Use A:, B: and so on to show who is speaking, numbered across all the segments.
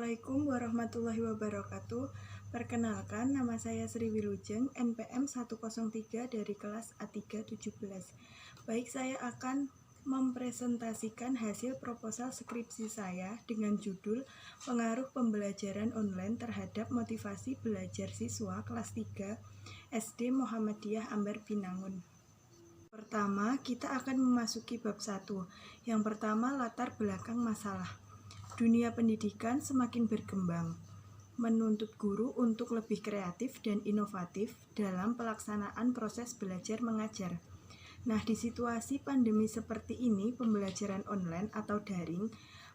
A: Assalamualaikum warahmatullahi wabarakatuh. Perkenalkan, nama saya Sri Wilujeng, NPM 103 dari kelas A317. Baik, saya akan mempresentasikan hasil proposal skripsi saya dengan judul Pengaruh Pembelajaran Online Terhadap Motivasi Belajar Siswa Kelas 3 SD Muhammadiyah Ambar Binangun. Pertama, kita akan memasuki bab 1. Yang pertama, latar belakang masalah. Dunia pendidikan semakin berkembang, menuntut guru untuk lebih kreatif dan inovatif dalam pelaksanaan proses belajar mengajar. Nah, di situasi pandemi seperti ini, pembelajaran online atau daring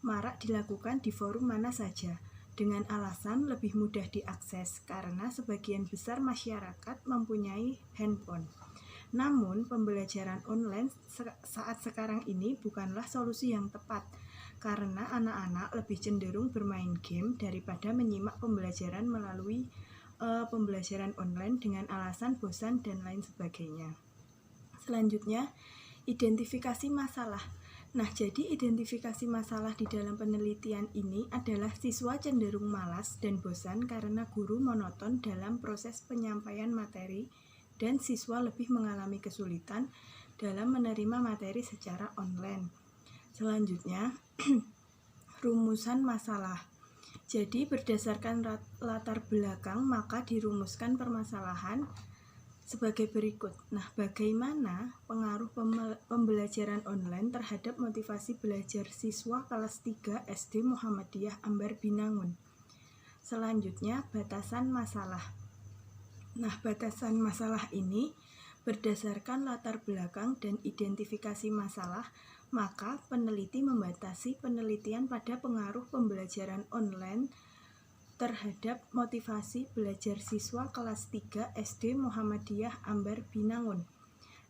A: marak dilakukan di forum mana saja, dengan alasan lebih mudah diakses karena sebagian besar masyarakat mempunyai handphone. Namun, pembelajaran online saat sekarang ini bukanlah solusi yang tepat, karena anak-anak lebih cenderung bermain game daripada menyimak pembelajaran melalui pembelajaran online dengan alasan bosan dan lain sebagainya. Selanjutnya, identifikasi masalah. Nah, jadi identifikasi masalah di dalam penelitian ini adalah siswa cenderung malas dan bosan karena guru monoton dalam proses penyampaian materi dan siswa lebih mengalami kesulitan dalam menerima materi secara online. Selanjutnya, rumusan masalah. Jadi, berdasarkan latar belakang, maka dirumuskan permasalahan sebagai berikut. Nah, bagaimana pengaruh pembelajaran online terhadap motivasi belajar siswa kelas 3 SD Muhammadiyah Ambar Binangun? Selanjutnya, batasan masalah. Nah, batasan masalah ini berdasarkan latar belakang dan identifikasi masalah, maka peneliti membatasi penelitian pada pengaruh pembelajaran online terhadap motivasi belajar siswa kelas 3 SD Muhammadiyah Ambar Binangun.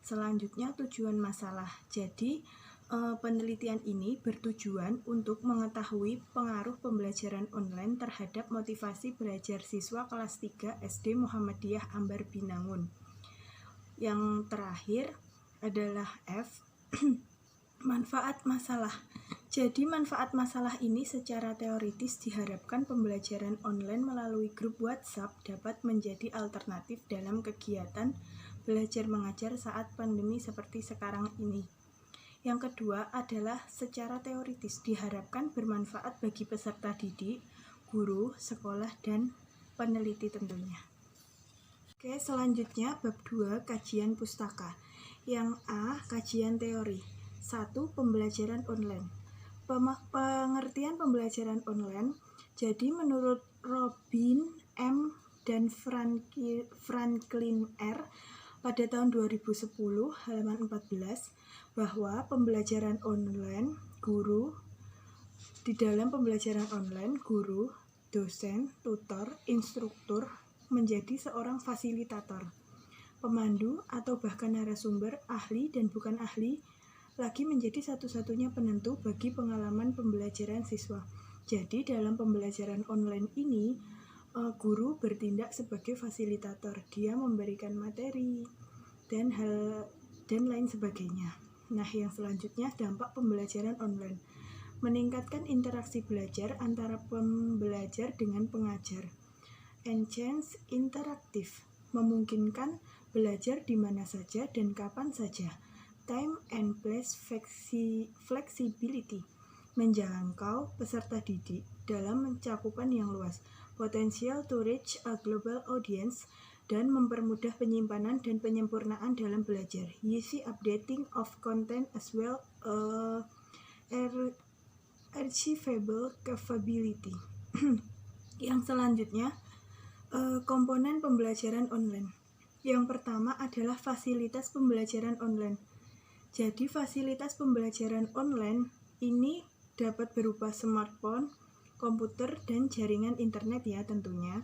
A: Selanjutnya, tujuan masalah. Jadi, penelitian ini bertujuan untuk mengetahui pengaruh pembelajaran online terhadap motivasi belajar siswa kelas 3 SD Muhammadiyah Ambar Binangun. Yang terakhir adalah F, manfaat masalah. Jadi manfaat masalah ini secara teoritis diharapkan pembelajaran online melalui grup WhatsApp dapat menjadi alternatif dalam kegiatan belajar mengajar saat pandemi seperti sekarang ini. Yang kedua adalah secara teoritis diharapkan bermanfaat bagi peserta didik, guru, sekolah, dan peneliti tentunya. Oke, selanjutnya bab 2 kajian pustaka. Yang A, kajian teori. 1. Pembelajaran online. Pengertian pembelajaran online. Jadi menurut Robin M. dan Franklin R. pada tahun 2010 halaman 14 bahwa pembelajaran online di dalam pembelajaran online guru, dosen, tutor, instruktur menjadi seorang fasilitator, pemandu atau bahkan narasumber, ahli dan bukan ahli lagi menjadi satu-satunya penentu bagi pengalaman pembelajaran siswa. Jadi dalam pembelajaran online ini guru bertindak sebagai fasilitator, dia memberikan materi dan lain sebagainya. Nah, yang selanjutnya dampak pembelajaran online. Meningkatkan interaksi belajar antara pembelajar dengan pengajar. Enhance interaktif, memungkinkan belajar di mana saja dan kapan saja. Time and place flexibility, menjangkau peserta didik dalam mencakupan yang luas. Potential to reach a global audience, dan mempermudah penyimpanan dan penyempurnaan dalam belajar. Easy updating of content as well archivable capability. Yang selanjutnya, komponen pembelajaran online. Yang pertama adalah fasilitas pembelajaran online. Jadi fasilitas pembelajaran online ini dapat berupa smartphone, komputer, dan jaringan internet ya tentunya.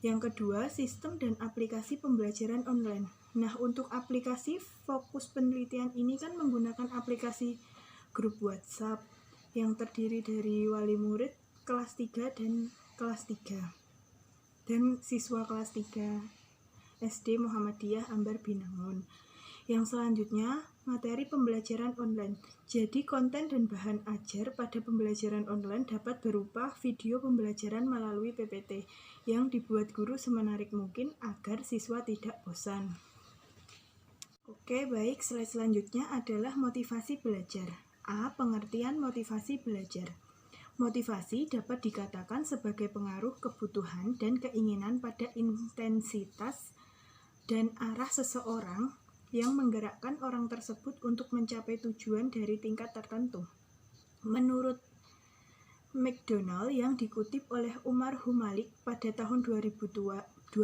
A: Yang kedua, sistem dan aplikasi pembelajaran online. Nah, untuk aplikasi fokus penelitian ini kan menggunakan aplikasi grup WhatsApp yang terdiri dari wali murid kelas 3 dan kelas 3 dan siswa kelas 3 SD Muhammadiyah Ambar Binangun. Yang selanjutnya, materi pembelajaran online. Jadi konten dan bahan ajar pada pembelajaran online dapat berupa video pembelajaran melalui PPT yang dibuat guru semenarik mungkin agar siswa tidak bosan. Oke, baik, slide selanjutnya adalah motivasi belajar. A. Pengertian motivasi belajar. Motivasi dapat dikatakan sebagai pengaruh kebutuhan dan keinginan pada intensitas dan arah seseorang yang menggerakkan orang tersebut untuk mencapai tujuan dari tingkat tertentu. Menurut McDonald yang dikutip oleh Umar Humalik pada tahun 2002,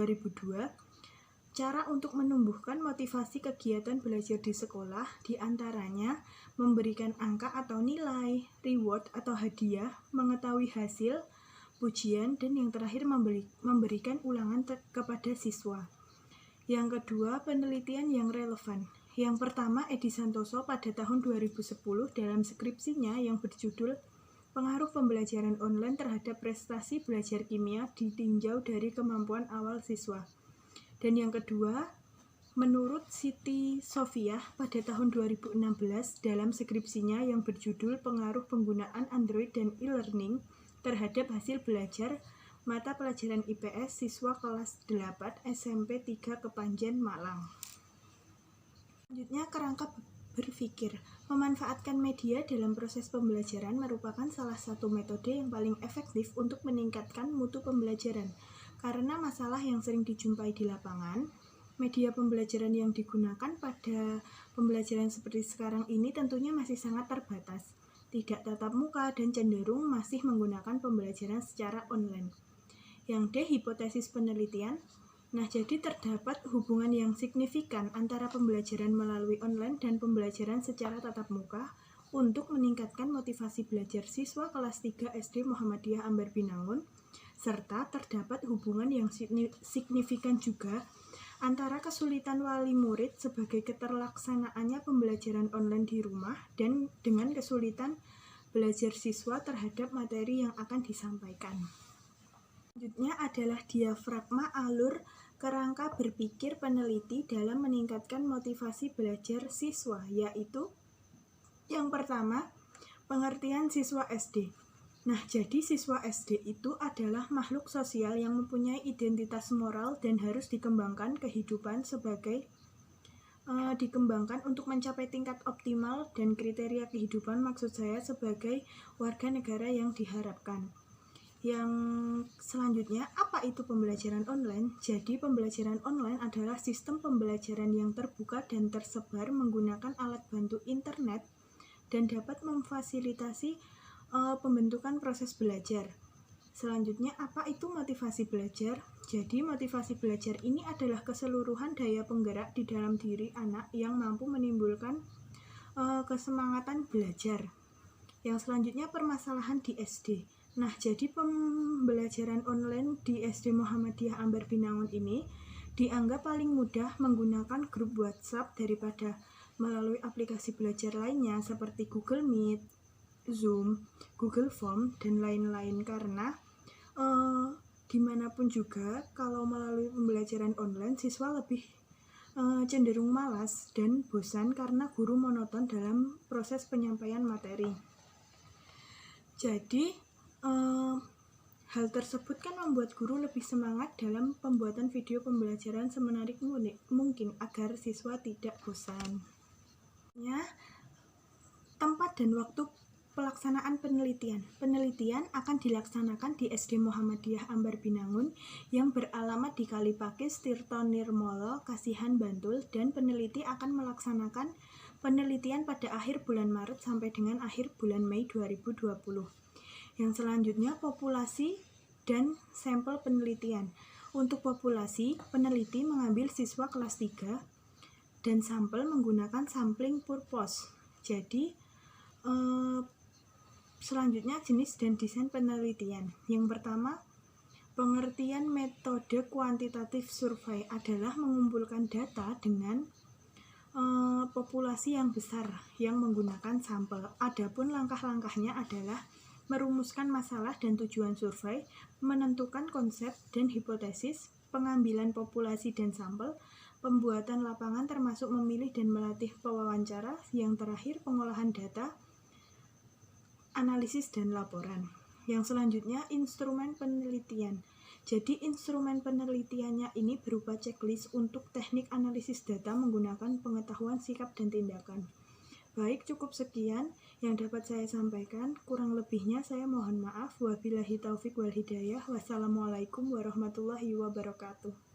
A: cara untuk menumbuhkan motivasi kegiatan belajar di sekolah diantaranya memberikan angka atau nilai, reward atau hadiah, mengetahui hasil, pujian, dan yang terakhir memberikan ulangan kepada siswa. Yang kedua, penelitian yang relevan. Yang pertama, Edi Santoso pada tahun 2010 dalam skripsinya yang berjudul Pengaruh Pembelajaran Online Terhadap Prestasi Belajar Kimia ditinjau dari kemampuan awal siswa. Dan yang kedua, menurut Siti Sofia pada tahun 2016 dalam skripsinya yang berjudul Pengaruh Penggunaan Android dan E-Learning Terhadap Hasil Belajar Mata Pelajaran IPS Siswa Kelas 8 SMP 3 Kepanjen, Malang. Selanjutnya, kerangka berpikir. Memanfaatkan media dalam proses pembelajaran merupakan salah satu metode yang paling efektif untuk meningkatkan mutu pembelajaran. Karena masalah yang sering dijumpai di lapangan, media pembelajaran yang digunakan pada pembelajaran seperti sekarang ini tentunya masih sangat terbatas, tidak tatap muka dan cenderung masih menggunakan pembelajaran secara online. Yang D. Hipotesis penelitian. Nah, jadi terdapat hubungan yang signifikan antara pembelajaran melalui online dan pembelajaran secara tatap muka untuk meningkatkan motivasi belajar siswa kelas 3 SD Muhammadiyah Ambar Binangun, serta terdapat hubungan yang signifikan juga antara kesulitan wali murid sebagai keterlaksanaannya pembelajaran online di rumah dan dengan kesulitan belajar siswa terhadap materi yang akan disampaikan. Selanjutnya adalah diafragma alur kerangka berpikir peneliti dalam meningkatkan motivasi belajar siswa, yaitu yang pertama, pengertian siswa SD. Nah, jadi siswa SD itu adalah makhluk sosial yang mempunyai identitas moral dan harus dikembangkan kehidupan dikembangkan untuk mencapai tingkat optimal dan kriteria kehidupan maksud saya sebagai warga negara yang diharapkan. Yang selanjutnya, apa itu pembelajaran online? Jadi, pembelajaran online adalah sistem pembelajaran yang terbuka dan tersebar menggunakan alat bantu internet dan dapat memfasilitasi pembentukan proses belajar. Selanjutnya, apa itu motivasi belajar? Jadi, motivasi belajar ini adalah keseluruhan daya penggerak di dalam diri anak yang mampu menimbulkan kesemangatan belajar. Yang selanjutnya, permasalahan di SD. Nah, jadi pembelajaran online di SD Muhammadiyah Ambar Binangun ini dianggap paling mudah menggunakan grup WhatsApp daripada melalui aplikasi belajar lainnya seperti Google Meet, Zoom, Google Form, dan lain-lain karena dimanapun juga kalau melalui pembelajaran online siswa lebih cenderung malas dan bosan karena guru monoton dalam proses penyampaian materi. Jadi hal tersebut kan membuat guru lebih semangat dalam pembuatan video pembelajaran semenarik mungkin agar siswa tidak bosan. Tempat dan waktu pelaksanaan penelitian. Penelitian akan dilaksanakan di SD Muhammadiyah Ambar Binangun yang beralamat di Kalipakis, Tirto Nirmolo, Kasihan, Bantul, dan peneliti akan melaksanakan penelitian pada akhir bulan Maret sampai dengan akhir bulan Mei 2020. Yang selanjutnya, populasi dan sampel penelitian. Untuk populasi, peneliti mengambil siswa kelas 3 dan sampel menggunakan sampling purpose. Jadi, selanjutnya jenis dan desain penelitian. Yang pertama, pengertian metode kuantitatif survei adalah mengumpulkan data dengan populasi yang besar yang menggunakan sampel. Adapun langkah-langkahnya adalah merumuskan masalah dan tujuan survei, menentukan konsep dan hipotesis, pengambilan populasi dan sampel, pembuatan lapangan termasuk memilih dan melatih pewawancara, yang terakhir pengolahan data, analisis dan laporan. Yang selanjutnya instrumen penelitian. Jadi instrumen penelitiannya ini berupa checklist untuk teknik analisis data menggunakan pengetahuan sikap dan tindakan. Baik, cukup sekian yang dapat saya sampaikan. Kurang lebihnya saya mohon maaf. Wabillahi taufik wal hidayah. Wassalamualaikum warahmatullahi wabarakatuh.